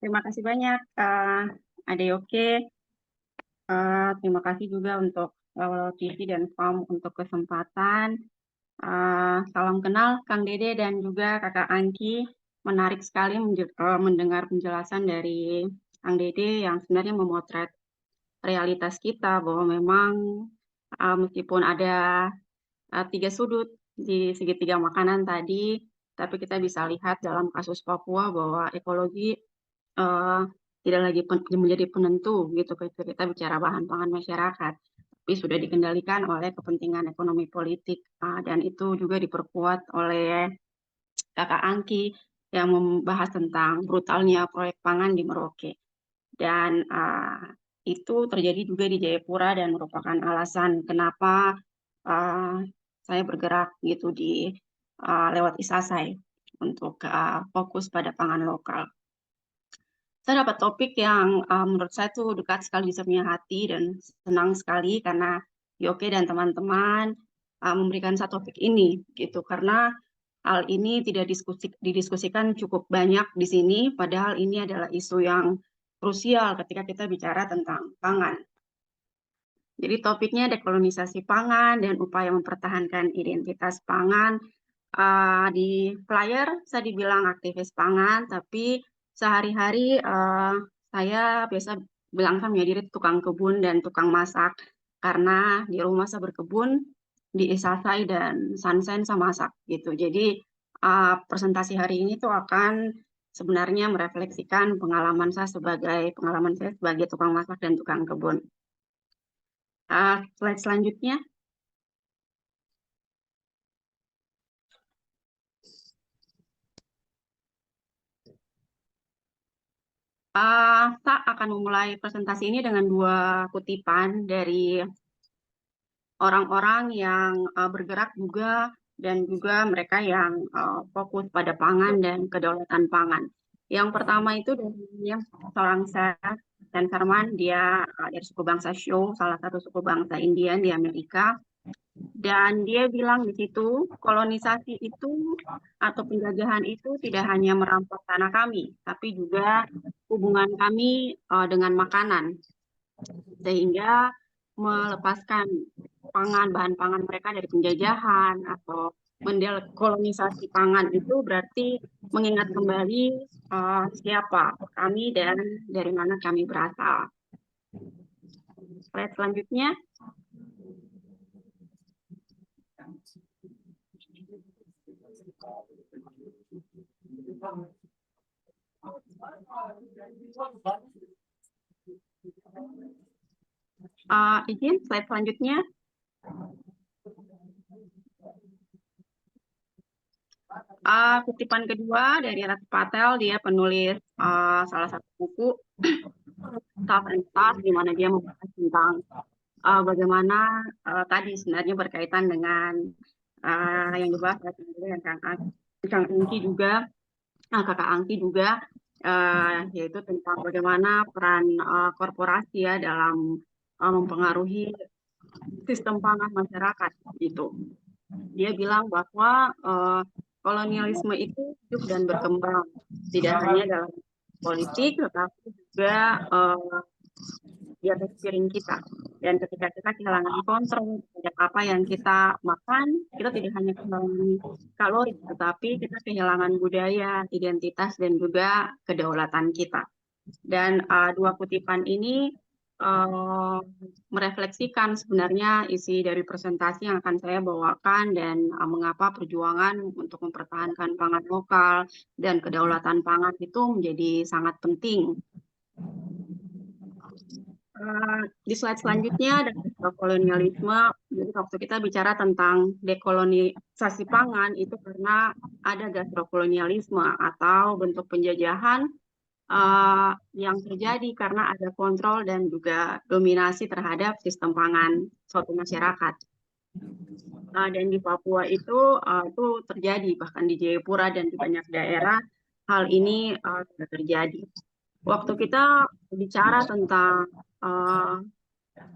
Terima kasih banyak, Adeoke. Terima kasih juga untuk TV dan FAM untuk kesempatan. Salam kenal Kang Dede dan juga Kakak Angki. Menarik sekali mendengar penjelasan dari Kang Dede yang sebenarnya memotret realitas kita bahwa memang meskipun ada tiga sudut di segitiga makanan tadi, tapi kita bisa lihat dalam kasus Papua bahwa ekologi eh, tidak lagi menjadi penentu gitu ketika kita bicara bahan pangan masyarakat, tapi sudah dikendalikan oleh kepentingan ekonomi politik. Dan itu juga diperkuat oleh Kakak Angki yang membahas tentang brutalnya proyek pangan di Merauke. Dan itu terjadi juga di Jayapura dan merupakan alasan kenapa uh, saya bergerak gitu di lewat ISASAI untuk fokus pada pangan lokal. Saya dapat topik yang menurut saya tuh dekat sekali di samping hati dan senang sekali karena Yoke dan teman-teman memberikan satu topik ini gitu karena hal ini tidak didiskusikan cukup banyak di sini, padahal ini adalah isu yang krusial ketika kita bicara tentang pangan. Jadi topiknya dekolonisasi pangan dan upaya mempertahankan identitas pangan. Di flyer saya dibilang aktivis pangan, tapi sehari-hari saya biasa bilang saya menjadi tukang kebun dan tukang masak karena di rumah saya berkebun di Isasai dan Sansen saya masak gitu. Jadi presentasi hari ini tuh akan sebenarnya merefleksikan pengalaman saya sebagai tukang masak dan tukang kebun. Slide selanjutnya. Saya akan memulai presentasi ini dengan dua kutipan dari orang-orang yang bergerak juga dan juga mereka yang fokus pada pangan dan kedaulatan pangan. Yang pertama itu dari seorang chef, Dan Sharman, dia dari suku bangsa Shou, salah satu suku bangsa Indian di Amerika. Dan dia bilang di situ, kolonisasi itu atau penjajahan itu tidak hanya merampas tanah kami, tapi juga hubungan kami dengan makanan, sehingga melepaskan bahan pangan mereka dari penjajahan atau mendelokolonisasi pangan itu berarti mengingat kembali siapa kami dan dari mana kami berasal. Slide selanjutnya. Izin slide selanjutnya. Kutipan kedua dari Rati Patel, dia penulis salah satu buku Tough and Tough, di mana dia membahas tentang bagaimana tadi sebenarnya berkaitan dengan yang dibahas oleh Kang Angki juga, Kakak Angki juga, yaitu tentang bagaimana peran korporasi ya dalam mempengaruhi sistem pangan masyarakat gitu. Dia bilang bahwa kolonialisme itu hidup dan berkembang tidak hanya dalam politik tetapi juga di atas piring kita. Dan ketika kita kehilangan kontrol terhadap apa yang kita makan, kita tidak hanya kehilangan kalori, tetapi kita kehilangan budaya, identitas, dan juga kedaulatan kita. Dan dua kutipan ini merefleksikan sebenarnya isi dari presentasi yang akan saya bawakan dan mengapa perjuangan untuk mempertahankan pangan lokal dan kedaulatan pangan itu menjadi sangat penting. Di slide selanjutnya ada kolonialisme. Jadi waktu kita bicara tentang dekolonisasi pangan itu karena ada gastrokolonialisme atau bentuk penjajahan yang terjadi karena ada kontrol dan juga dominasi terhadap sistem pangan suatu masyarakat. Dan di Papua itu terjadi, bahkan di Jayapura dan di banyak daerah hal ini sudah terjadi. Waktu kita bicara tentang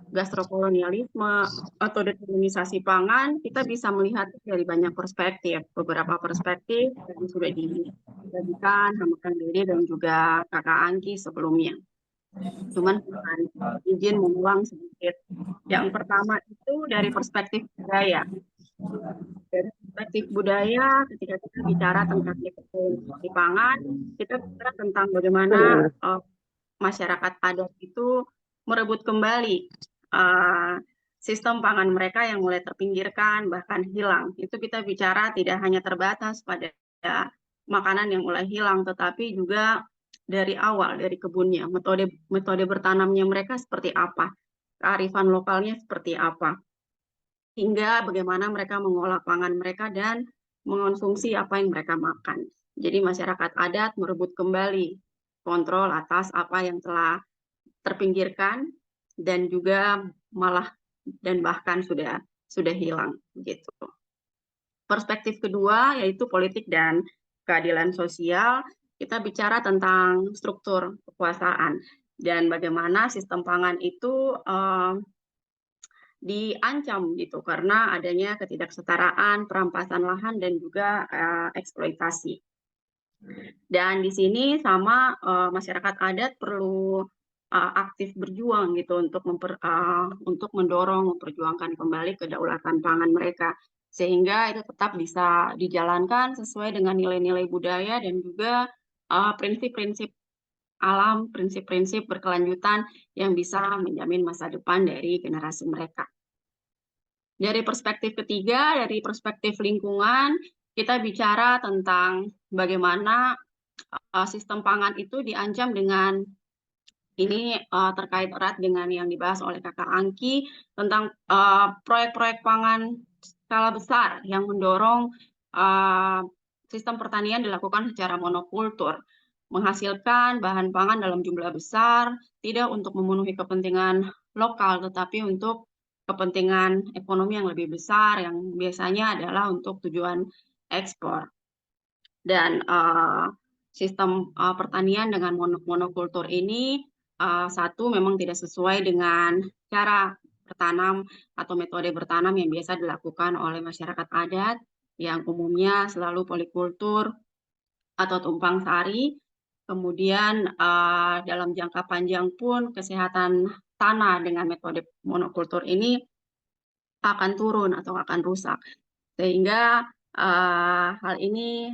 gastrokolonialisme atau dekolonisasi pangan, kita bisa melihat dari banyak perspektif. Beberapa perspektif yang sudah dibagikan sama Kang Dede dan juga Kakak Angki sebelumnya. Cuman akan izin mengulang sedikit. Yang pertama itu dari perspektif budaya. Dari perspektif budaya, ketika kita bicara tentang dekolonisasi pangan, kita bicara tentang bagaimana masyarakat adat itu merebut kembali sistem pangan mereka yang mulai terpinggirkan, bahkan hilang. Itu kita bicara tidak hanya terbatas pada makanan yang mulai hilang, tetapi juga dari awal, dari kebunnya, metode bertanamnya mereka seperti apa, kearifan lokalnya seperti apa, hingga bagaimana mereka mengolah pangan mereka dan mengonsumsi apa yang mereka makan. Jadi masyarakat adat merebut kembali kontrol atas apa yang telah terpinggirkan dan juga malah dan bahkan sudah hilang gitu. Perspektif kedua yaitu politik dan keadilan sosial. Kita bicara tentang struktur kekuasaan dan bagaimana sistem pangan itu diancam gitu karena adanya ketidaksetaraan, perampasan lahan dan juga eksploitasi. Dan di sini sama masyarakat adat perlu aktif berjuang gitu untuk mendorong memperjuangkan kembali kedaulatan pangan mereka sehingga itu tetap bisa dijalankan sesuai dengan nilai-nilai budaya dan juga prinsip-prinsip alam, prinsip-prinsip berkelanjutan yang bisa menjamin masa depan dari generasi mereka. Dari perspektif ketiga, dari perspektif lingkungan, kita bicara tentang bagaimana sistem pangan itu diancam dengan ini terkait erat dengan yang dibahas oleh Kakak Angki tentang proyek-proyek pangan skala besar yang mendorong sistem pertanian dilakukan secara monokultur, menghasilkan bahan pangan dalam jumlah besar, tidak untuk memenuhi kepentingan lokal, tetapi untuk kepentingan ekonomi yang lebih besar, yang biasanya adalah untuk tujuan ekspor. Dan sistem pertanian dengan monokultur ini satu memang tidak sesuai dengan cara bertanam atau metode bertanam yang biasa dilakukan oleh masyarakat adat yang umumnya selalu polikultur atau tumpang sari. Kemudian dalam jangka panjang pun kesehatan tanah dengan metode monokultur ini akan turun atau akan rusak. Sehingga hal ini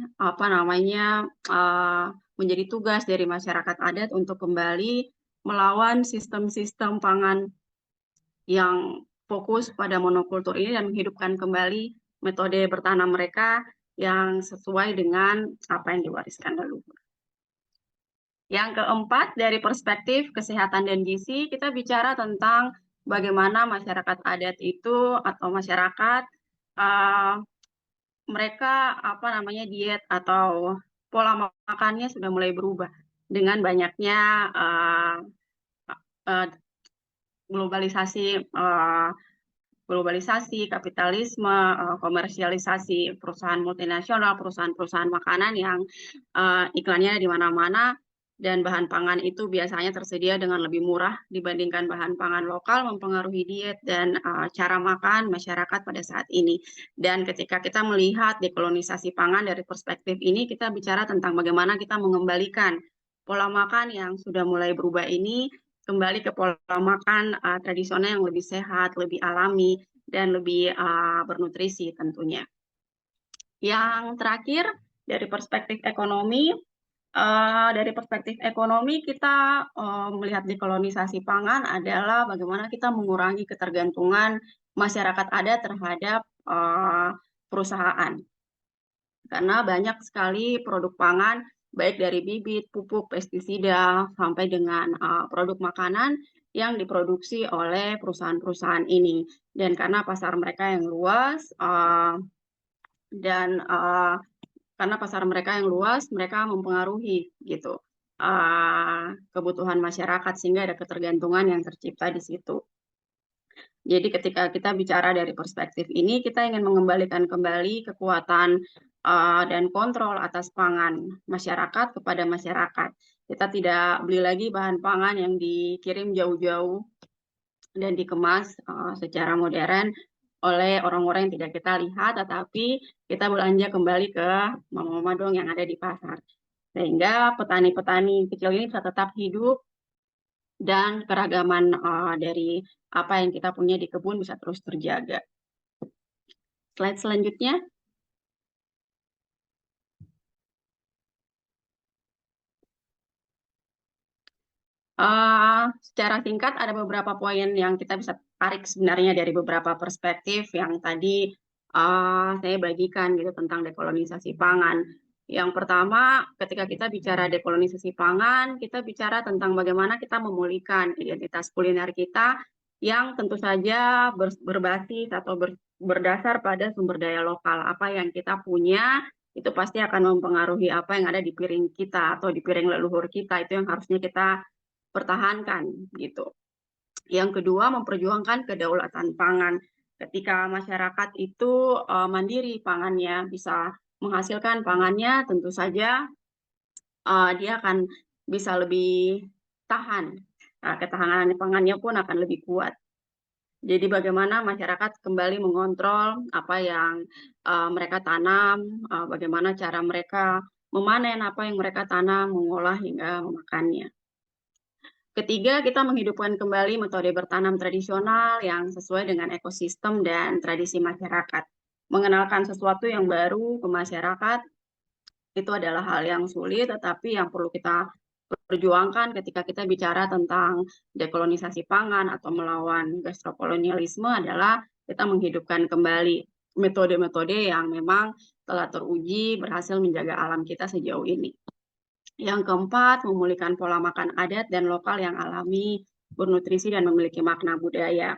menjadi tugas dari masyarakat adat untuk kembali melawan sistem-sistem pangan yang fokus pada monokultur ini dan menghidupkan kembali metode bertanam mereka yang sesuai dengan apa yang diwariskan leluhur. Yang keempat, dari perspektif kesehatan dan gizi, kita bicara tentang bagaimana masyarakat adat itu atau masyarakat mereka diet atau pola makannya sudah mulai berubah dengan banyaknya globalisasi, kapitalisme, komersialisasi perusahaan multinasional, perusahaan-perusahaan makanan yang iklannya di mana-mana dan bahan pangan itu biasanya tersedia dengan lebih murah dibandingkan bahan pangan lokal, mempengaruhi diet dan cara makan masyarakat pada saat ini. Dan ketika kita melihat dekolonisasi pangan dari perspektif ini, kita bicara tentang bagaimana kita mengembalikan pola makan yang sudah mulai berubah ini kembali ke pola makan tradisional yang lebih sehat, lebih alami, dan lebih bernutrisi tentunya. Yang terakhir, dari perspektif ekonomi, kita melihat dekolonisasi pangan adalah bagaimana kita mengurangi ketergantungan masyarakat adat terhadap perusahaan. Karena banyak sekali produk pangan, baik dari bibit, pupuk, pestisida, sampai dengan produk makanan yang diproduksi oleh perusahaan-perusahaan ini. Dan karena pasar mereka yang luas, mereka mempengaruhi gitu kebutuhan masyarakat sehingga ada ketergantungan yang tercipta di situ. Jadi ketika kita bicara dari perspektif ini, kita ingin mengembalikan kembali kekuatan dan kontrol atas pangan masyarakat kepada masyarakat. Kita tidak beli lagi bahan pangan yang dikirim jauh-jauh dan dikemas secara modern oleh orang-orang yang tidak kita lihat, tetapi kita belanja kembali ke mama-mama dong yang ada di pasar. Sehingga petani-petani kecil ini bisa tetap hidup dan keragaman dari apa yang kita punya di kebun bisa terus terjaga. Slide selanjutnya. Secara singkat ada beberapa poin yang kita bisa tarik sebenarnya dari beberapa perspektif yang tadi saya bagikan gitu tentang dekolonisasi pangan. Yang pertama, ketika kita bicara dekolonisasi pangan, kita bicara tentang bagaimana kita memulihkan identitas kuliner kita yang tentu saja berbasis atau berdasar pada sumber daya lokal. Apa yang kita punya itu pasti akan mempengaruhi apa yang ada di piring kita atau di piring leluhur kita. Itu yang harusnya kita pertahankan gitu. Yang kedua, memperjuangkan kedaulatan pangan. Ketika masyarakat itu mandiri pangannya, bisa menghasilkan pangannya, tentu saja dia akan bisa lebih tahan. Ketahanan pangannya pun akan lebih kuat. Jadi bagaimana masyarakat kembali mengontrol apa yang mereka tanam, bagaimana cara mereka memanen apa yang mereka tanam, mengolah hingga memakannya. Ketiga, kita menghidupkan kembali metode bertanam tradisional yang sesuai dengan ekosistem dan tradisi masyarakat. Mengenalkan sesuatu yang baru ke masyarakat itu adalah hal yang sulit, tetapi yang perlu kita perjuangkan ketika kita bicara tentang dekolonisasi pangan atau melawan gastrokolonialisme adalah kita menghidupkan kembali metode-metode yang memang telah teruji berhasil menjaga alam kita sejauh ini. Yang keempat, memulihkan pola makan adat dan lokal yang alami, bernutrisi, dan memiliki makna budaya.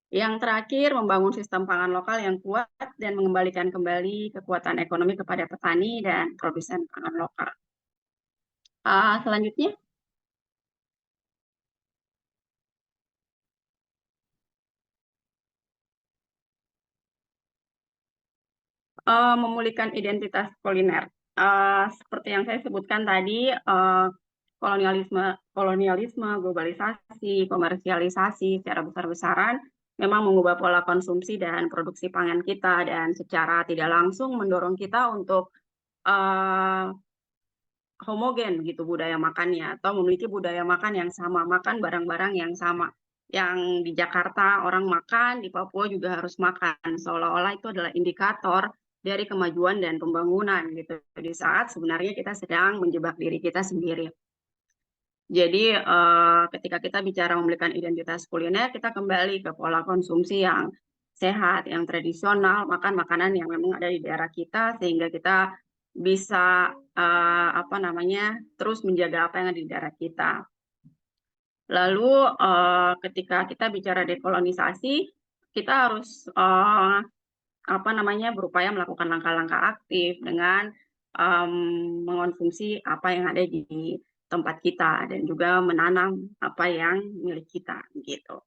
Yang terakhir, membangun sistem pangan lokal yang kuat dan mengembalikan kembali kekuatan ekonomi kepada petani dan produsen pangan lokal. Selanjutnya, memulihkan identitas kuliner. Seperti yang saya sebutkan tadi, kolonialisme, globalisasi, komersialisasi secara besar-besaran memang mengubah pola konsumsi dan produksi pangan kita dan secara tidak langsung mendorong kita untuk homogen gitu budaya makannya atau memiliki budaya makan yang sama, makan barang-barang yang sama. Yang di Jakarta orang makan, di Papua juga harus makan. Seolah-olah itu adalah indikator dari kemajuan dan pembangunan gitu. Di saat sebenarnya kita sedang menjebak diri kita sendiri. Jadi ketika kita bicara memulihkan identitas kuliner, kita kembali ke pola konsumsi yang sehat, yang tradisional, makan makanan yang memang ada di daerah kita, sehingga kita bisa terus menjaga apa yang ada di daerah kita. Lalu ketika kita bicara dekolonisasi, kita harus berupaya melakukan langkah-langkah aktif dengan mengonsumsi apa yang ada di tempat kita dan juga menanam apa yang milik kita gitu.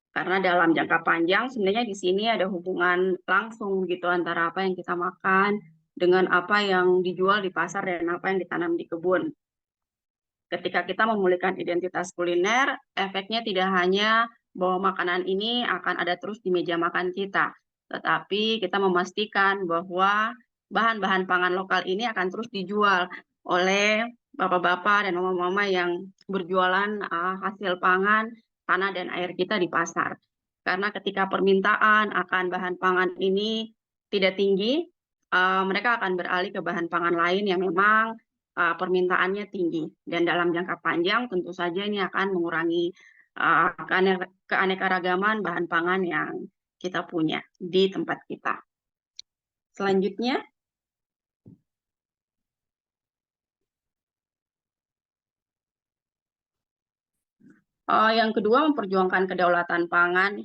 Karena dalam jangka panjang sebenarnya di sini ada hubungan langsung gitu antara apa yang kita makan dengan apa yang dijual di pasar dan apa yang ditanam di kebun. Ketika kita memulihkan identitas kuliner, efeknya tidak hanya bahwa makanan ini akan ada terus di meja makan kita, tetapi kita memastikan bahwa bahan-bahan pangan lokal ini akan terus dijual oleh bapak-bapak dan mama-mama yang berjualan hasil pangan, tanah dan air kita di pasar. Karena ketika permintaan akan bahan pangan ini tidak tinggi, mereka akan beralih ke bahan pangan lain yang memang permintaannya tinggi. Dan dalam jangka panjang tentu saja ini akan mengurangi keanekaragaman bahan pangan yang kita punya di tempat kita. Selanjutnya, yang kedua memperjuangkan kedaulatan pangan.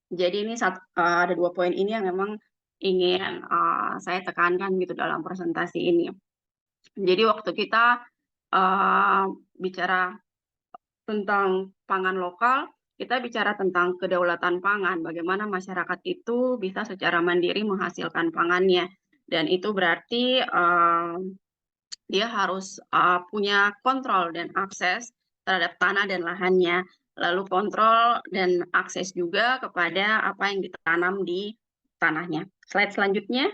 Jadi ini ada 2 poin ini yang memang ingin saya tekankan gitu dalam presentasi ini. Jadi waktu kita bicara tentang pangan lokal, kita bicara tentang kedaulatan pangan, bagaimana masyarakat itu bisa secara mandiri menghasilkan pangannya. Dan itu berarti dia harus punya kontrol dan akses terhadap tanah dan lahannya, lalu kontrol dan akses juga kepada apa yang ditanam di tanahnya. Slide selanjutnya.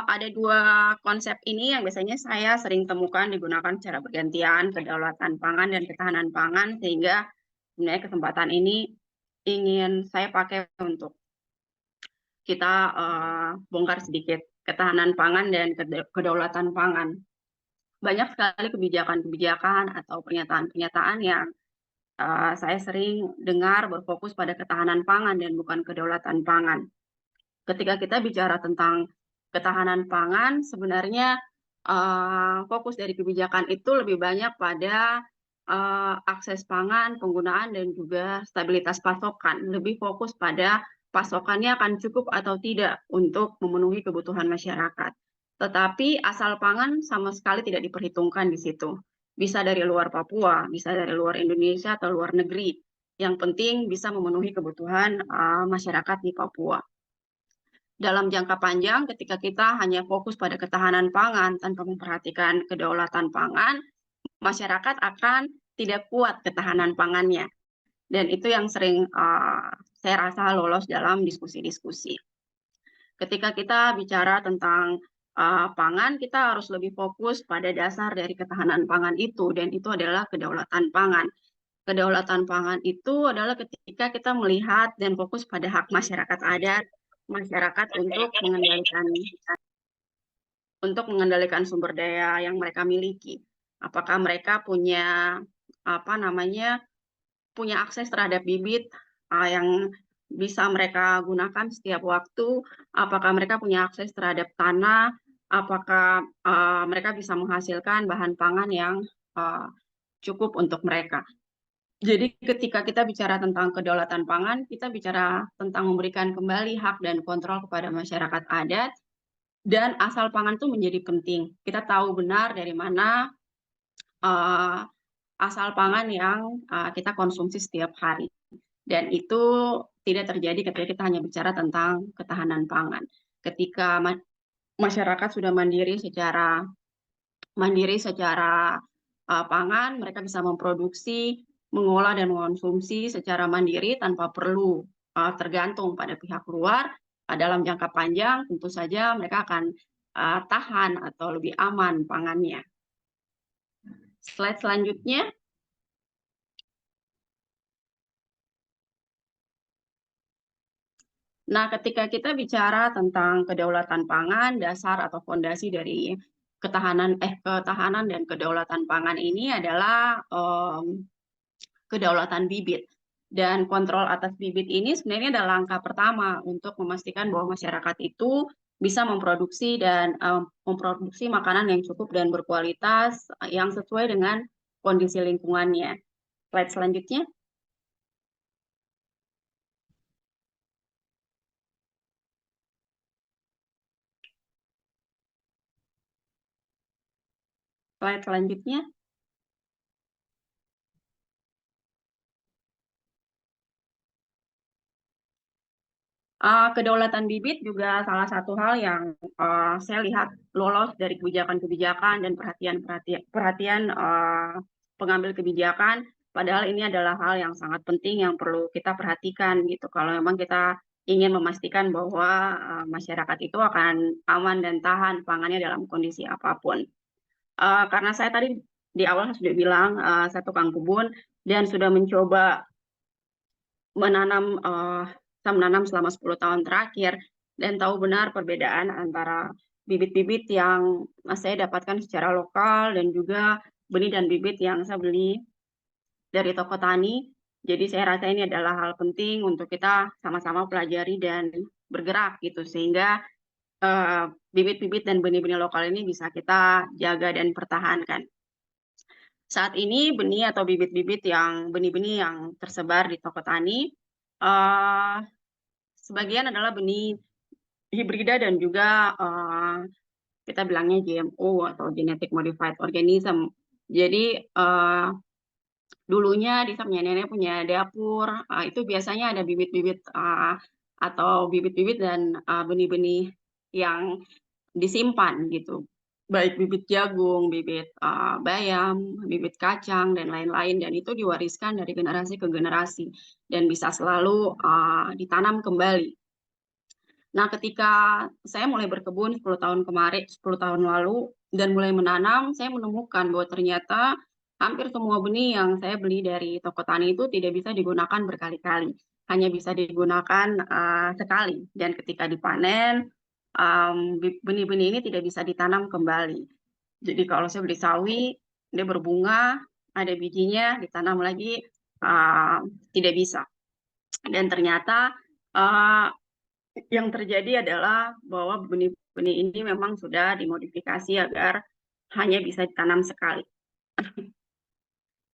Ada dua konsep ini yang biasanya saya sering temukan digunakan secara bergantian, kedaulatan pangan dan ketahanan pangan, sehingga sebenarnya kesempatan ini ingin saya pakai untuk kita bongkar sedikit ketahanan pangan dan kedaulatan pangan. Banyak sekali kebijakan-kebijakan atau pernyataan-pernyataan yang saya sering dengar berfokus pada ketahanan pangan dan bukan kedaulatan pangan. Ketika kita bicara tentang ketahanan pangan, sebenarnya fokus dari kebijakan itu lebih banyak pada akses pangan, penggunaan, dan juga stabilitas pasokan. Lebih fokus pada pasokannya akan cukup atau tidak untuk memenuhi kebutuhan masyarakat. Tetapi asal pangan sama sekali tidak diperhitungkan di situ. Bisa dari luar Papua, bisa dari luar Indonesia atau luar negeri. Yang penting bisa memenuhi kebutuhan masyarakat di Papua. Dalam jangka panjang, ketika kita hanya fokus pada ketahanan pangan tanpa memperhatikan kedaulatan pangan, masyarakat akan tidak kuat ketahanan pangannya. Dan itu yang sering saya rasa lolos dalam diskusi-diskusi. Ketika kita bicara tentang pangan, kita harus lebih fokus pada dasar dari ketahanan pangan itu, dan itu adalah kedaulatan pangan. Kedaulatan pangan itu adalah ketika kita melihat dan fokus pada hak masyarakat adat, masyarakat untuk mengendalikan sumber daya yang mereka miliki. Apakah mereka punya punya akses terhadap bibit yang bisa mereka gunakan setiap waktu? Apakah mereka punya akses terhadap tanah? Apakah mereka bisa menghasilkan bahan pangan yang cukup untuk mereka? Jadi ketika kita bicara tentang kedaulatan pangan, kita bicara tentang memberikan kembali hak dan kontrol kepada masyarakat adat, dan asal pangan itu menjadi penting. Kita tahu benar dari mana asal pangan yang kita konsumsi setiap hari. Dan itu tidak terjadi ketika kita hanya bicara tentang ketahanan pangan. Ketika masyarakat sudah mandiri secara pangan, mereka bisa memproduksi, mengolah dan mengonsumsi secara mandiri tanpa perlu tergantung pada pihak luar. Dalam jangka panjang, tentu saja mereka akan tahan atau lebih aman pangannya. Slide selanjutnya. Nah, ketika kita bicara tentang kedaulatan pangan, dasar atau fondasi dari ketahanan dan kedaulatan pangan ini adalah kedaulatan bibit. Dan kontrol atas bibit ini sebenarnya adalah langkah pertama untuk memastikan bahwa masyarakat itu bisa memproduksi memproduksi makanan yang cukup dan berkualitas yang sesuai dengan kondisi lingkungannya. Slide selanjutnya. Slide selanjutnya. Kedaulatan bibit juga salah satu hal yang saya lihat lolos dari kebijakan-kebijakan dan perhatian pengambil kebijakan. Padahal ini adalah hal yang sangat penting yang perlu kita perhatikan gitu. Kalau memang kita ingin memastikan bahwa masyarakat itu akan aman dan tahan pangannya dalam kondisi apapun. Karena saya tadi di awal sudah bilang saya tukang kebun dan sudah mencoba menanam selama 10 tahun terakhir dan tahu benar perbedaan antara bibit-bibit yang saya dapatkan secara lokal dan juga benih dan bibit yang saya beli dari toko tani. Jadi saya rasa ini adalah hal penting untuk kita sama-sama pelajari dan bergerak gitu sehingga bibit-bibit dan benih-benih lokal ini bisa kita jaga dan pertahankan. Saat ini benih atau bibit-bibit yang benih-benih yang tersebar di toko tani sebagian adalah benih hibrida dan juga kita bilangnya GMO atau genetic modified organism. Jadi dulunya di samping nenek punya dapur, itu biasanya ada bibit-bibit atau bibit-bibit dan benih-benih yang disimpan gitu. Baik bibit jagung, bibit bayam, bibit kacang, dan lain-lain. Dan itu diwariskan dari generasi ke generasi dan bisa selalu ditanam kembali. Nah, ketika saya mulai berkebun 10 tahun kemarin, 10 tahun lalu, dan mulai menanam, saya menemukan bahwa ternyata hampir semua benih yang saya beli dari toko tani itu tidak bisa digunakan berkali-kali. Hanya bisa digunakan sekali. Dan ketika dipanen, benih-benih ini tidak bisa ditanam kembali. Jadi kalau saya beli sawi, dia berbunga, ada bijinya, ditanam lagi, tidak bisa. Dan ternyata uh, yang terjadi adalah bahwa benih-benih ini memang sudah dimodifikasi agar hanya bisa ditanam sekali.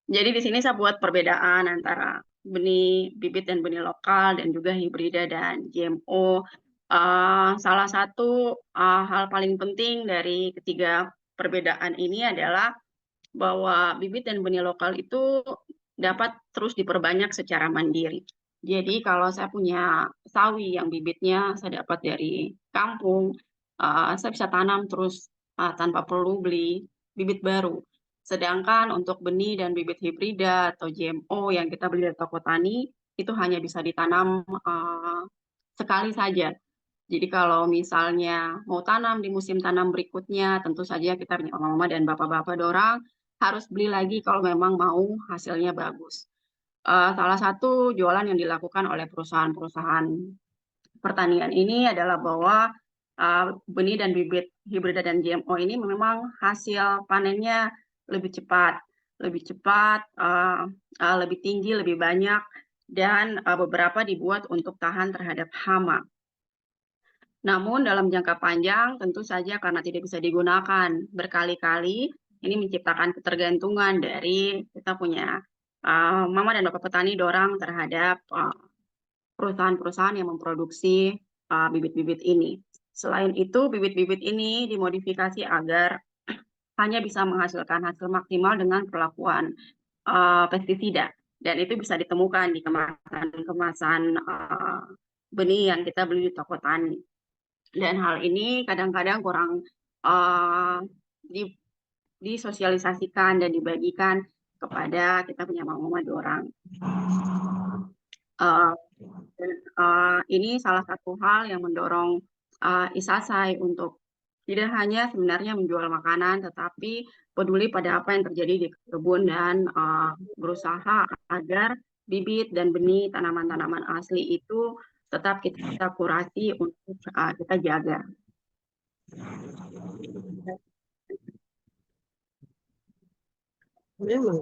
Jadi di sini saya buat perbedaan antara benih bibit dan benih lokal dan juga hibrida dan GMO. Salah satu hal paling penting dari ketiga perbedaan ini adalah bahwa bibit dan benih lokal itu dapat terus diperbanyak secara mandiri. Jadi kalau saya punya sawi yang bibitnya saya dapat dari kampung, saya bisa tanam terus tanpa perlu beli bibit baru. Sedangkan untuk benih dan bibit hibrida atau GMO yang kita beli dari toko tani, itu hanya bisa ditanam sekali saja. Jadi kalau misalnya mau tanam di musim tanam berikutnya, tentu saja kita punya mama-mama dan bapak-bapak dorang harus beli lagi kalau memang mau hasilnya bagus. Salah satu jualan yang dilakukan oleh perusahaan-perusahaan pertanian ini adalah bahwa benih dan bibit hibrida dan GMO ini memang hasil panennya lebih cepat, lebih tinggi, lebih banyak, dan beberapa dibuat untuk tahan terhadap hama. Namun dalam jangka panjang tentu saja karena tidak bisa digunakan berkali-kali, ini menciptakan ketergantungan dari kita punya mama dan bapak petani dorang terhadap perusahaan-perusahaan yang memproduksi bibit-bibit ini. Selain itu, bibit-bibit ini dimodifikasi agar hanya bisa menghasilkan hasil maksimal dengan perlakuan pestisida. Dan itu bisa ditemukan di kemasan-kemasan benih yang kita beli di toko tani. Dan hal ini kadang-kadang kurang uh, disosialisasikan dan dibagikan kepada kita punya mama-mama orang. Ini salah satu hal yang mendorong Isasai untuk tidak hanya sebenarnya menjual makanan, tetapi peduli pada apa yang terjadi di kebun dan berusaha agar bibit dan benih tanaman-tanaman asli itu tetap kita kurasi untuk kita jaga. Memang.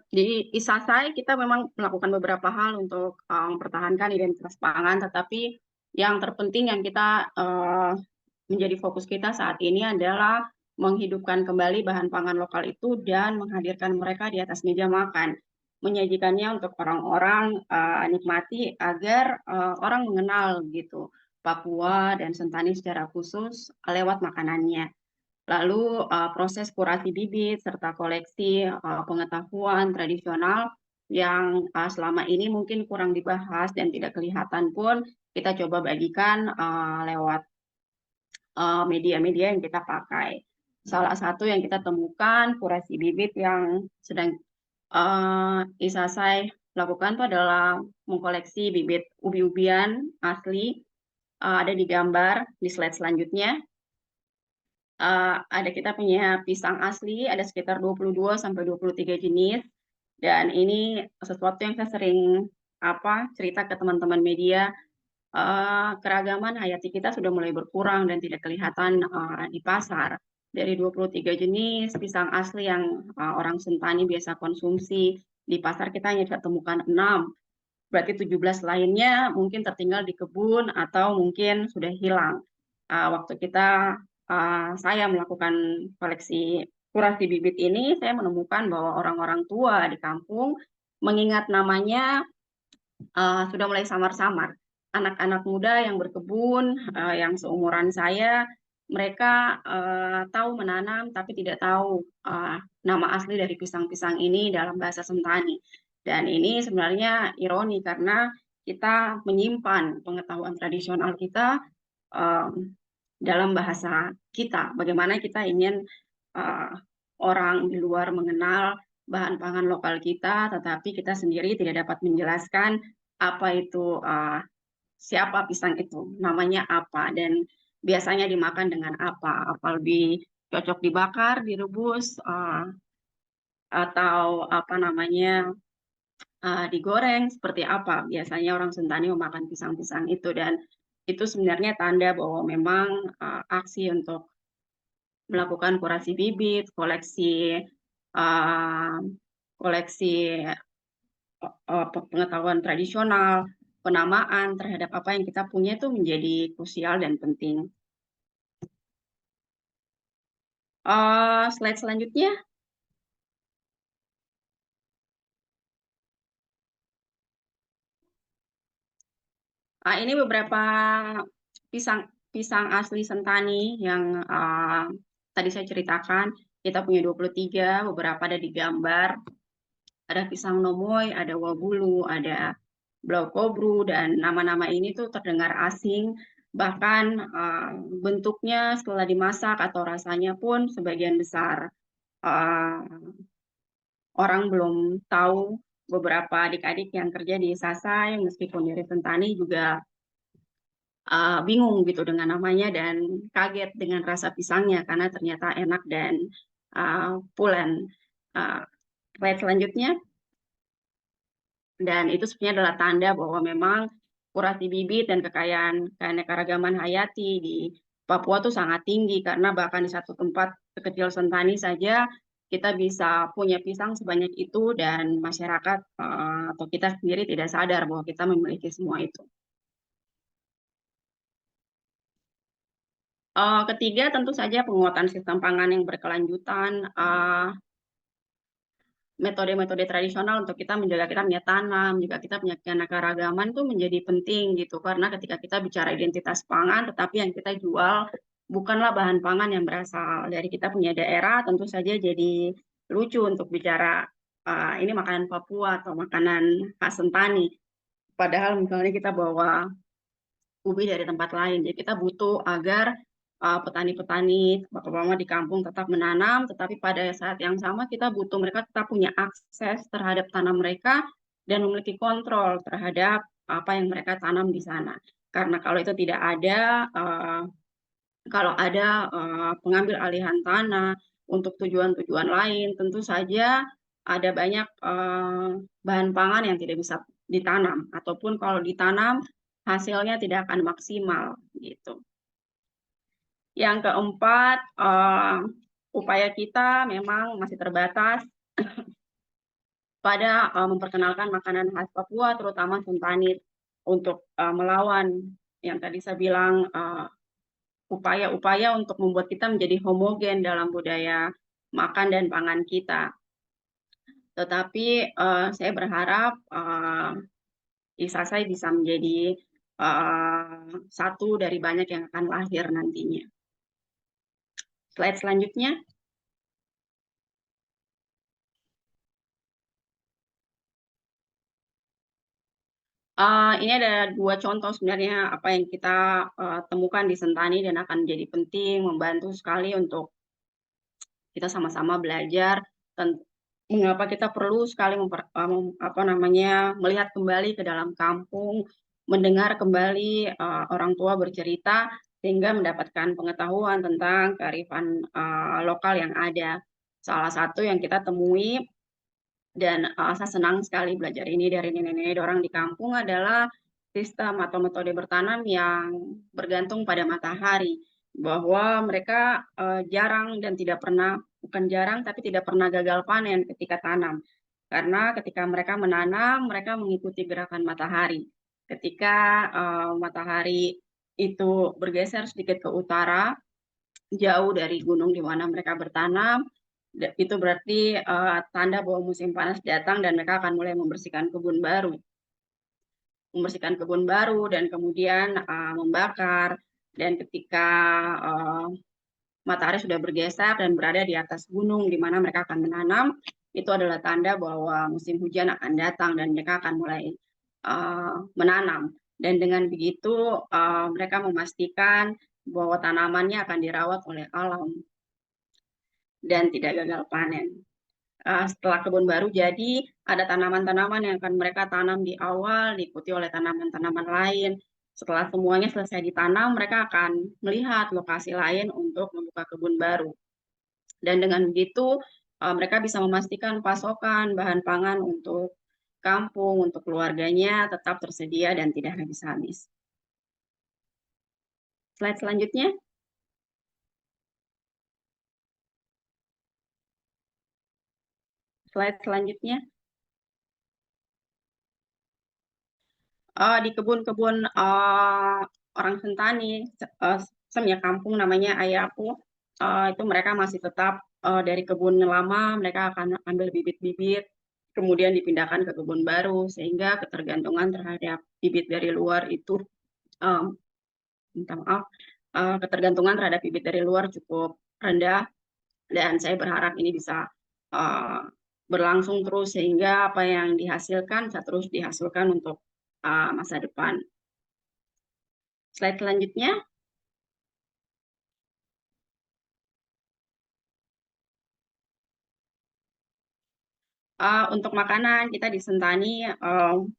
Di Isasai kita memang melakukan beberapa hal untuk mempertahankan identitas pangan, tetapi yang terpenting yang kita menjadi fokus kita saat ini adalah menghidupkan kembali bahan pangan lokal itu dan menghadirkan mereka di atas meja makan, menyajikannya untuk orang-orang nikmati agar orang mengenal gitu Papua dan Sentani secara khusus lewat makanannya. Lalu proses kurasi bibit serta koleksi pengetahuan tradisional yang selama ini mungkin kurang dibahas dan tidak kelihatan pun kita coba bagikan lewat media-media yang kita pakai. Salah satu yang kita temukan kurasi bibit yang sedang Isasai lakukan itu adalah mengkoleksi bibit ubi-ubian asli, ada di gambar di slide selanjutnya. Ada kita punya pisang asli, ada sekitar 22-23 jenis. Dan ini sesuatu yang saya sering cerita ke teman-teman media, keragaman hayati kita sudah mulai berkurang dan tidak kelihatan di pasar. Dari 23 jenis pisang asli yang orang Sentani biasa konsumsi, di pasar kita hanya bisa temukan 6. Berarti 17 lainnya mungkin tertinggal di kebun atau mungkin sudah hilang. Waktu saya melakukan koleksi kurasi bibit ini, saya menemukan bahwa orang-orang tua di kampung mengingat namanya sudah mulai samar-samar. Anak-anak muda yang berkebun, yang seumuran saya, mereka tahu menanam tapi tidak tahu nama asli dari pisang-pisang ini dalam bahasa Sentani. Dan ini sebenarnya ironi karena kita menyimpan pengetahuan tradisional kita dalam bahasa kita. Bagaimana kita ingin orang di luar mengenal bahan pangan lokal kita, tetapi kita sendiri tidak dapat menjelaskan apa itu, siapa pisang itu, namanya apa, dan biasanya dimakan dengan apa lebih cocok dibakar, direbus, atau apa namanya, digoreng, seperti apa biasanya orang Sentani memakan pisang-pisang itu. Dan itu sebenarnya tanda bahwa memang aksi untuk melakukan kurasi bibit, koleksi uh, koleksi pengetahuan tradisional, penamaan terhadap apa yang kita punya itu menjadi krusial dan penting. Slide selanjutnya. Ini beberapa pisang asli Sentani yang tadi saya ceritakan. Kita punya 23, beberapa ada di gambar. Ada pisang nomoy, ada wabulu, ada blau kobru, dan nama-nama ini tuh terdengar asing. Bahkan bentuknya setelah dimasak atau rasanya pun sebagian besar orang belum tahu. Beberapa adik-adik yang kerja di Sasai, meskipun dari Sentani juga bingung gitu dengan namanya dan kaget dengan rasa pisangnya karena ternyata enak dan pulen. Slide selanjutnya. Dan itu sebenarnya adalah tanda bahwa memang kurasi bibit dan kekayaan keanekaragaman hayati di Papua itu sangat tinggi, karena bahkan di satu tempat sekecil Sentani saja kita bisa punya pisang sebanyak itu dan masyarakat atau kita sendiri tidak sadar bahwa kita memiliki semua itu. Ketiga, tentu saja penguatan sistem pangan yang berkelanjutan. Metode-metode tradisional untuk kita menjaga kita punya tanam, juga kita punya keanekaragaman itu menjadi penting gitu. Karena ketika kita bicara identitas pangan, tetapi yang kita jual bukanlah bahan pangan yang berasal dari kita punya daerah, tentu saja jadi lucu untuk bicara ini makanan Papua atau makanan khas Sentani. Padahal misalnya kita bawa ubi dari tempat lain. Jadi kita butuh agar petani-petani, bapak-bapak di kampung tetap menanam, tetapi pada saat yang sama kita butuh mereka tetap punya akses terhadap tanam mereka dan memiliki kontrol terhadap apa yang mereka tanam di sana. Karena kalau itu tidak ada, kalau ada pengambil alihan tanah untuk tujuan-tujuan lain, tentu saja ada banyak bahan pangan yang tidak bisa ditanam, ataupun kalau ditanam hasilnya tidak akan maksimal gitu. Yang keempat, upaya kita memang masih terbatas pada memperkenalkan makanan khas Papua, terutama Sentani, untuk melawan yang tadi saya bilang upaya-upaya untuk membuat kita menjadi homogen dalam budaya makan dan pangan kita. Tetapi saya berharap Isasai bisa menjadi satu dari banyak yang akan lahir nantinya. Slide selanjutnya. Ini ada dua contoh sebenarnya apa yang kita temukan di Sentani dan akan menjadi penting, membantu sekali untuk kita sama-sama belajar mengapa kita perlu sekali melihat kembali ke dalam kampung, mendengar kembali orang tua bercerita sehingga mendapatkan pengetahuan tentang kearifan lokal yang ada. Salah satu yang kita temui dan saya senang sekali belajar ini dari nenek-nenek orang di kampung adalah sistem atau metode bertanam yang bergantung pada matahari, bahwa mereka jarang dan tidak pernah, bukan jarang tapi tidak pernah gagal panen ketika tanam, karena ketika mereka menanam mereka mengikuti gerakan matahari. Ketika matahari itu bergeser sedikit ke utara jauh dari gunung di mana mereka bertanam, itu berarti tanda bahwa musim panas datang dan mereka akan mulai membersihkan kebun baru dan kemudian membakar. Dan ketika matahari sudah bergeser dan berada di atas gunung di mana mereka akan menanam, itu adalah tanda bahwa musim hujan akan datang dan mereka akan mulai menanam. Dan dengan begitu mereka memastikan bahwa tanamannya akan dirawat oleh alam dan tidak gagal panen. Setelah kebun baru jadi, ada tanaman-tanaman yang akan mereka tanam di awal, diikuti oleh tanaman-tanaman lain. Setelah semuanya selesai ditanam, mereka akan melihat lokasi lain untuk membuka kebun baru. Dan dengan begitu, mereka bisa memastikan pasokan bahan pangan untuk kampung, untuk keluarganya tetap tersedia dan tidak habis-habis. Slide selanjutnya. Slide selanjutnya. Di kebun-kebun orang Sentani, ya kampung namanya Ayapu, itu mereka masih tetap dari kebun lama, mereka akan ambil bibit-bibit, kemudian dipindahkan ke kebun baru, sehingga ketergantungan terhadap bibit dari luar itu, minta maaf, ketergantungan terhadap bibit dari luar cukup rendah, dan saya berharap ini bisa berlangsung terus sehingga apa yang dihasilkan bisa terus dihasilkan untuk masa depan. Slide selanjutnya. Untuk makanan kita di Sentani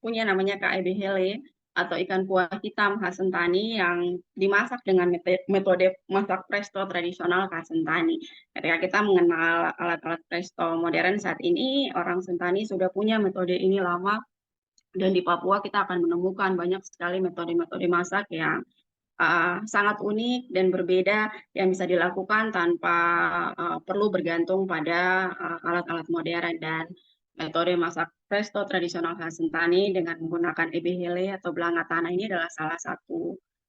punya namanya KEB Hele atau ikan kuah hitam khas Sentani yang dimasak dengan metode masak presto tradisional khas Sentani. Ketika kita mengenal alat-alat presto modern saat ini, orang Sentani sudah punya metode ini lama, dan di Papua kita akan menemukan banyak sekali metode-metode masak yang sangat unik dan berbeda yang bisa dilakukan tanpa perlu bergantung pada alat-alat modern. Dan metode masak presto tradisional khas Sentani dengan menggunakan ebehele atau belanga tanah ini adalah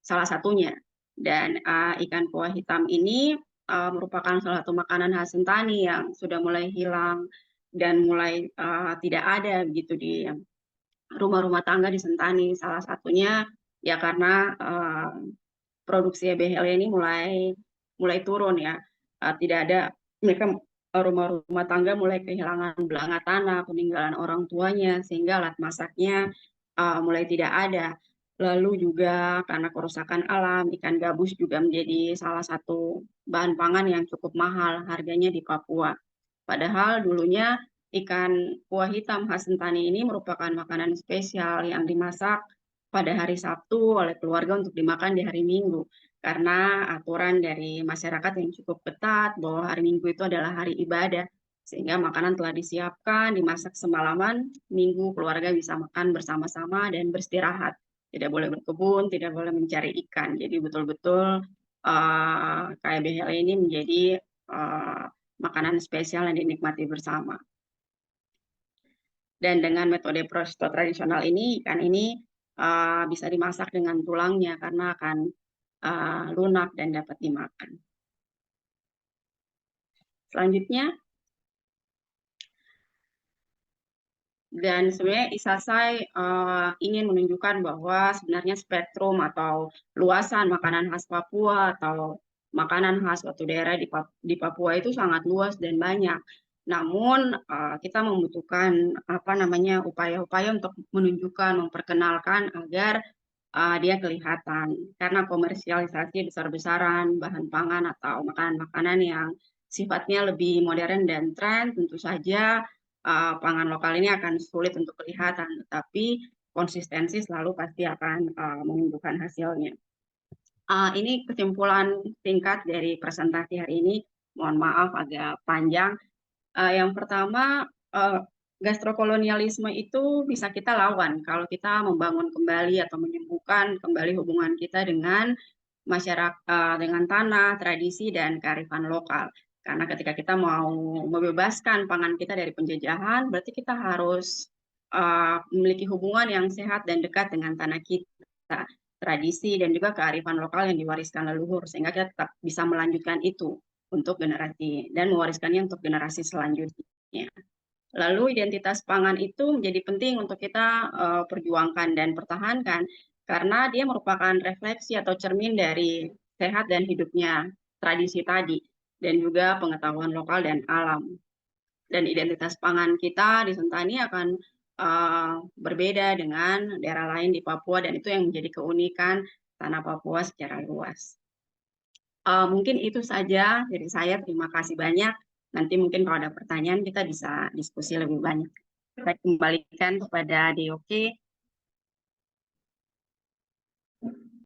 salah satunya. Dan ikan kuah hitam ini merupakan salah satu makanan khas Sentani yang sudah mulai hilang dan mulai tidak ada begitu di rumah-rumah tangga di Sentani. Salah satunya ya karena produksi EBHL ini mulai turun ya. Tidak ada, mereka rumah-rumah tangga mulai kehilangan belanga tanah, peninggalan orang tuanya, sehingga alat masaknya mulai tidak ada. Lalu juga karena kerusakan alam, ikan gabus juga menjadi salah satu bahan pangan yang cukup mahal harganya di Papua. Padahal dulunya ikan kuah hitam khas Sentani ini merupakan makanan spesial yang dimasak pada hari Sabtu oleh keluarga untuk dimakan di hari Minggu. Karena aturan dari masyarakat yang cukup ketat bahwa hari Minggu itu adalah hari ibadah. Sehingga makanan telah disiapkan, dimasak semalaman, Minggu keluarga bisa makan bersama-sama dan beristirahat. Tidak boleh berkebun, tidak boleh mencari ikan. Jadi betul-betul KBHL ini menjadi makanan spesial yang dinikmati bersama. Dan dengan metode presto tradisional ini, ikan ini bisa dimasak dengan tulangnya karena akan lunak dan dapat dimakan. Selanjutnya, dan sebenarnya Isasai ingin menunjukkan bahwa sebenarnya spektrum atau luasan makanan khas Papua atau makanan khas suatu daerah di Papua itu sangat luas dan banyak. Namun kita membutuhkan upaya-upaya untuk menunjukkan, memperkenalkan agar dia kelihatan. Karena komersialisasi besar-besaran bahan pangan atau makanan-makanan yang sifatnya lebih modern dan tren, tentu saja pangan lokal ini akan sulit untuk kelihatan, tetapi konsistensi selalu pasti akan menunjukkan hasilnya. Ini kesimpulan singkat dari presentasi hari ini. Mohon maaf agak panjang. Yang pertama, gastrokolonialisme itu bisa kita lawan kalau kita membangun kembali atau menyembuhkan kembali hubungan kita dengan masyarakat, dengan tanah, tradisi, dan kearifan lokal. Karena ketika kita mau membebaskan pangan kita dari penjajahan, berarti kita harus memiliki hubungan yang sehat dan dekat dengan tanah kita, tradisi, dan juga kearifan lokal yang diwariskan leluhur, sehingga kita tetap bisa melanjutkan itu untuk generasi dan mewariskannya untuk generasi selanjutnya. Lalu identitas pangan itu menjadi penting untuk kita perjuangkan dan pertahankan karena dia merupakan refleksi atau cermin dari sehat dan hidupnya tradisi tadi dan juga pengetahuan lokal dan alam. dan identitas pangan kita di Sentani akan berbeda dengan daerah lain di Papua, dan itu yang menjadi keunikan tanah Papua secara luas. Mungkin itu saja dari saya. Terima kasih banyak. Nanti mungkin kalau ada pertanyaan kita bisa diskusi lebih banyak. Saya kembalikan kepada DOK